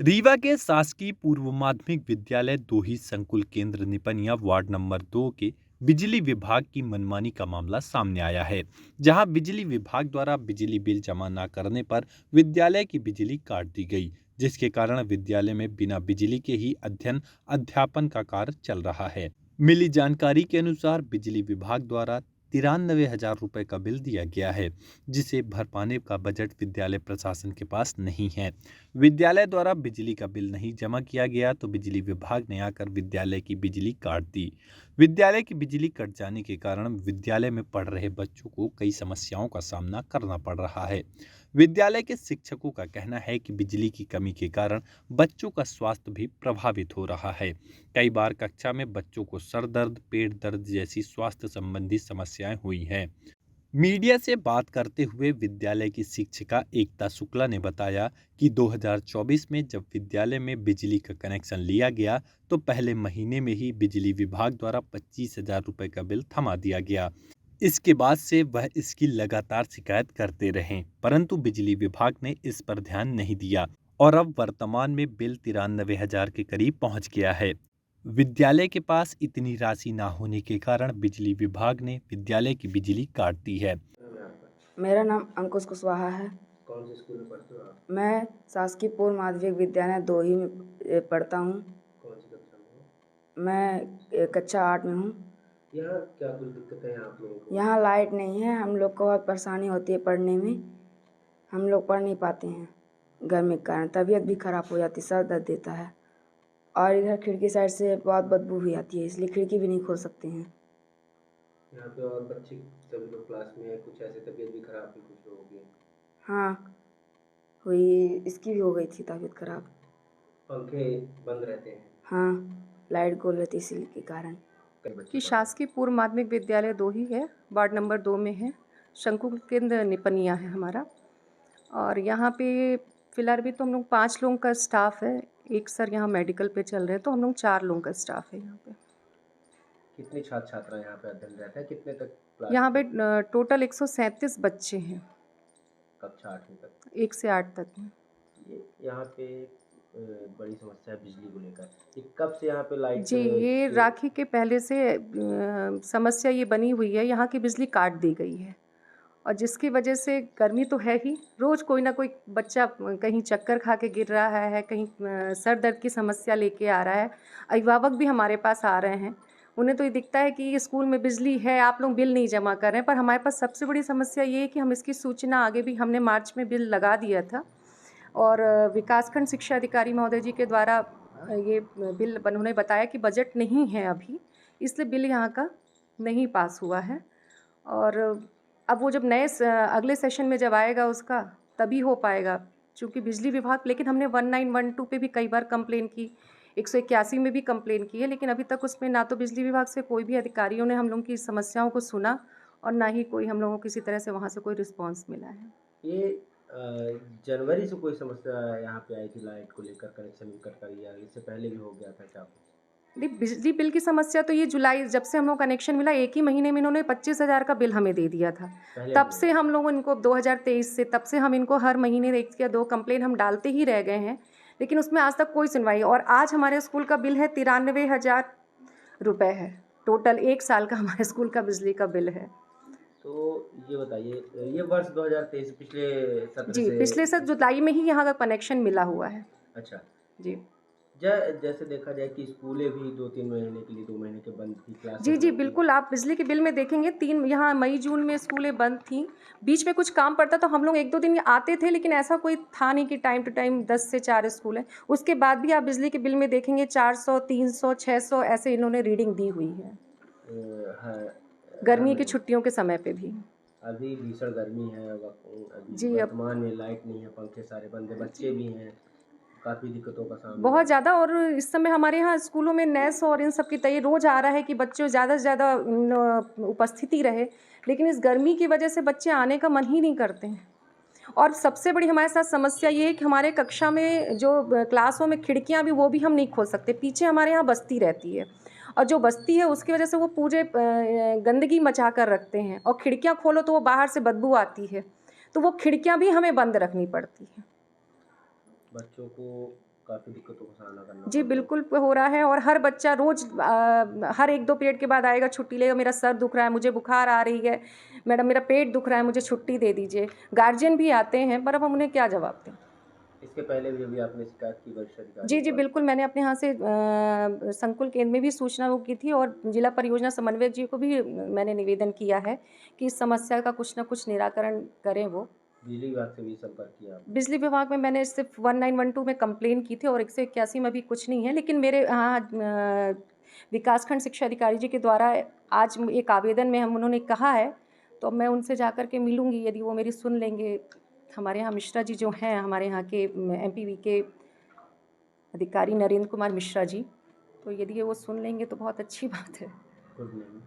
रीवा के शासकीय पूर्व माध्यमिक विद्यालय दोही संकुल केंद्र निपनिया वार्ड नंबर 2 के बिजली विभाग की मनमानी का मामला सामने आया है, जहां बिजली विभाग द्वारा बिजली बिल जमा न करने पर विद्यालय की बिजली काट दी गई, जिसके कारण विद्यालय में बिना बिजली के ही अध्ययन अध्यापन का कार्य चल रहा है। मिली जानकारी के अनुसार बिजली विभाग द्वारा 93,000 रुपये का बिल दिया गया है, जिसे भर पाने का बजट विद्यालय प्रशासन के पास नहीं है। विद्यालय द्वारा बिजली का बिल नहीं जमा किया गया तो बिजली विभाग ने आकर विद्यालय की बिजली काट दी। विद्यालय की बिजली कट जाने के कारण विद्यालय में पढ़ रहे बच्चों को कई समस्याओं का सामना करना पड़ रहा है। विद्यालय के शिक्षकों का कहना है कि बिजली की कमी के कारण बच्चों का स्वास्थ्य भी प्रभावित हो रहा है। कई बार कक्षा में बच्चों को सर दर्द, पेट दर्द जैसी स्वास्थ्य संबंधी समस्याएं हुई हैं। मीडिया से बात करते हुए विद्यालय की शिक्षिका एकता शुक्ला ने बताया कि 2024 में जब विद्यालय में बिजली का कनेक्शन लिया गया तो पहले महीने में ही बिजली विभाग द्वारा 25,000 रुपये का बिल थमा दिया गया। इसके बाद से वह इसकी लगातार शिकायत करते रहे, परंतु बिजली विभाग ने इस पर ध्यान नहीं दिया और अब वर्तमान में बिल 93,000 के करीब पहुंच गया है। विद्यालय के पास इतनी राशि ना होने के कारण बिजली विभाग ने विद्यालय की बिजली काट दी है। मेरा नाम अंकुश कुशवाहा है। कौन से स्कूल में पढ़ते हो आप? मैं शासकीय पूर्व माध्यमिक विद्यालय दोही में पढ़ता हूँ। कौन सी कक्षा में हो? मैं कक्षा 8 में हूँ। यहाँ क्या कुछ दिक्कतें हैं आप लोगों को? यहाँ लाइट नहीं है, हम लोग को बहुत परेशानी होती है पढ़ने में। हम लोग पढ़ नहीं पाते हैं गर्मी के कारण, तबीयत भी खराब हो जाती है, सर दर्द देता है और इधर खिड़की साइड से बहुत बदबू भी आती है, इसलिए खिड़की भी नहीं खोल सकते हैं। यहाँ पे और बच्चे सभी लोग क्लास में है, कुछ ऐसे तबीयत भी खराब हुई कुछ लोगों की? हाँ हुई, इसकी भी हो गई थी तबीयत खराब। पंखे बंद रहते हैं? हाँ, लाइट गोल रहती है इसी के कारण। कई बच्चे कि पढ़ शासकीय पूर्व माध्यमिक विद्यालय दोही है, वार्ड नंबर 2 में है। शंकु केंद्र निपनिया है हमारा। और यहाँ पे फ़िलहाल भी तो हम लोग 5 लोगों का स्टाफ है। एक सर यहाँ मेडिकल पे चल रहे हैं, तो हम लोग 4 लोगों का स्टाफ है यहाँ पे। कितने छात्र छात्रा यहाँ पे अध्ययन रहते हैं, कितने तक क्लास? यहाँ पे टोटल 137 बच्चे हैं, कक्षा 8वीं तक। 1 से 8 तक हैं। ये यहाँ पे बड़ी समस्या है बिजली को लेकर। ये कब से यहाँ पे लाइट जी, ये राखी के पहले से समस्या ये बनी हुई है, यहाँ की बिजली काट दी गई है और जिसकी वजह से गर्मी तो है ही, रोज़ कोई ना कोई बच्चा कहीं चक्कर खा के गिर रहा है, कहीं सर दर्द की समस्या लेके आ रहा है। अभिभावक भी हमारे पास आ रहे हैं, उन्हें तो ये दिखता है कि स्कूल में बिजली है, आप लोग बिल नहीं जमा कर रहे हैं, पर हमारे पास सबसे बड़ी समस्या ये है कि हम इसकी सूचना आगे भी हमने मार्च में बिल लगा दिया था और विकासखंड शिक्षा अधिकारी महोदय जी के द्वारा ये बिल उन्होंने बताया कि बजट नहीं है अभी, इसलिए बिल यहाँ का नहीं पास हुआ है। और अब वो जब अगले सेशन में जब आएगा उसका तभी हो पाएगा, चूँकि बिजली विभाग, लेकिन हमने 1912 पे भी कई बार कंप्लेन की, 181 में भी कंप्लेन की है, लेकिन अभी तक उसमें ना तो बिजली विभाग से कोई भी अधिकारियों ने हम लोगों की समस्याओं को सुना और ना ही कोई हम लोगों को किसी तरह से वहाँ से कोई रिस्पॉन्स मिला है। ये जनवरी से कोई समस्या यहाँ पे आई थी लाइट को लेकर, कनेक्शन कट कर, या इससे पहले भी हो गया था क्या? नहीं, बिजली बिल की समस्या तो ये जुलाई जब से हम लोग कनेक्शन मिला, एक ही महीने में इन्होंने 25,000 का बिल हमें दे दिया था। तब से हम लोग इनको 2023 से तब से हम इनको हर महीने 1 या 2 कंप्लेन हम डालते ही रह गए हैं, लेकिन उसमें आज तक कोई सुनवाई। और आज हमारे स्कूल का बिल है 93,000 रुपये है, टोटल 1 साल का हमारे स्कूल का बिजली का बिल है। तो ये बताइए, ये वर्ष 2023 पिछले सत्र जी, से? पिछले साल जुलाई में ही यहाँ का कनेक्शन मिला हुआ है। अच्छा। जी जैसे देखा जाए कि स्कूलें भी 2-3 महीने के लिए, 2 महीने के बंद थी, जी क्लासेस जी बंद थी। बिल्कुल, आप बिजली के बिल में देखेंगे 3 यहाँ मई जून में स्कूलें बंद थीं। बीच में कुछ काम पड़ता तो हम लोग 1-2 दिन आते थे, लेकिन ऐसा कोई था नहीं कि टाइम टू टाइम 10 से 4 स्कूल हैं। उसके बाद भी आप बिजली के बिल में देखेंगे 400, 300, 600 ऐसे इन्होंने रीडिंग दी हुई है, हर गर्मी की महीने। छुट्टियों के समय पे भी। अभी भीषण गर्मी है, अभी जी, अब वर्तमान में लाइट नहीं है, पंखे सारे बंद है, बच्चे भी हैं, काफ़ी दिक्कतों का सामना है। बहुत ज़्यादा। और इस समय हमारे यहाँ स्कूलों में नेस और इन सब की तैयारी रोज़ आ रहा है कि बच्चों ज़्यादा से ज़्यादा उपस्थिति रहे, लेकिन इस गर्मी की वजह से बच्चे आने का मन ही नहीं करते हैं। और सबसे बड़ी हमारे साथ समस्या ये है कि हमारे कक्षा में जो क्लासों में खिड़कियाँ भी वो भी हम नहीं खोल सकते, पीछे हमारे यहाँ बस्ती रहती है और जो बस्ती है उसकी वजह से वो पूरे गंदगी मचा कर रखते हैं और खिड़कियाँ खोलो तो वो बाहर से बदबू आती है, तो वो खिड़कियाँ भी हमें बंद रखनी पड़ती हैं। बच्चों को काफ़ी दिक्कतों का सामना करना जी पड़ता है। बिल्कुल हो रहा है और हर बच्चा रोज़ हर 1-2 पीरियड के बाद आएगा, छुट्टी लेगा, मेरा सर दुख रहा है, मुझे बुखार आ रही है, मैडम मेरा पेट दुख रहा है, मुझे छुट्टी दे दीजिए। गार्जियन भी आते हैं पर अब हम उन्हें क्या जवाब दें? इसके पहले भी अभी आपने शिकायत की वरिष्ठ अधिकारी जी, के जी, पास? बिल्कुल मैंने अपने यहाँ से संकुल केंद्र में भी सूचना वो की थी और जिला परियोजना समन्वयक जी को भी मैंने निवेदन किया है कि इस समस्या का कुछ न कुछ निराकरण करें वो। बिजली विभाग से भी संपर्क किया आपने? बिजली विभाग में मैंने सिर्फ़ 1912 में कंप्लेन की थी और 181 में अभी कुछ नहीं है, लेकिन मेरे यहाँ विकासखंड शिक्षा अधिकारी जी के द्वारा आज एक आवेदन में हम उन्होंने कहा है, तो अब मैं उनसे जाकर के मिलूँगी यदि वो मेरी सुन लेंगे। हमारे यहाँ मिश्रा जी जो हैं, हमारे यहाँ के एमपीवी के अधिकारी नरेंद्र कुमार मिश्रा जी, तो यदि ये वो सुन लेंगे तो बहुत अच्छी बात है। Good name.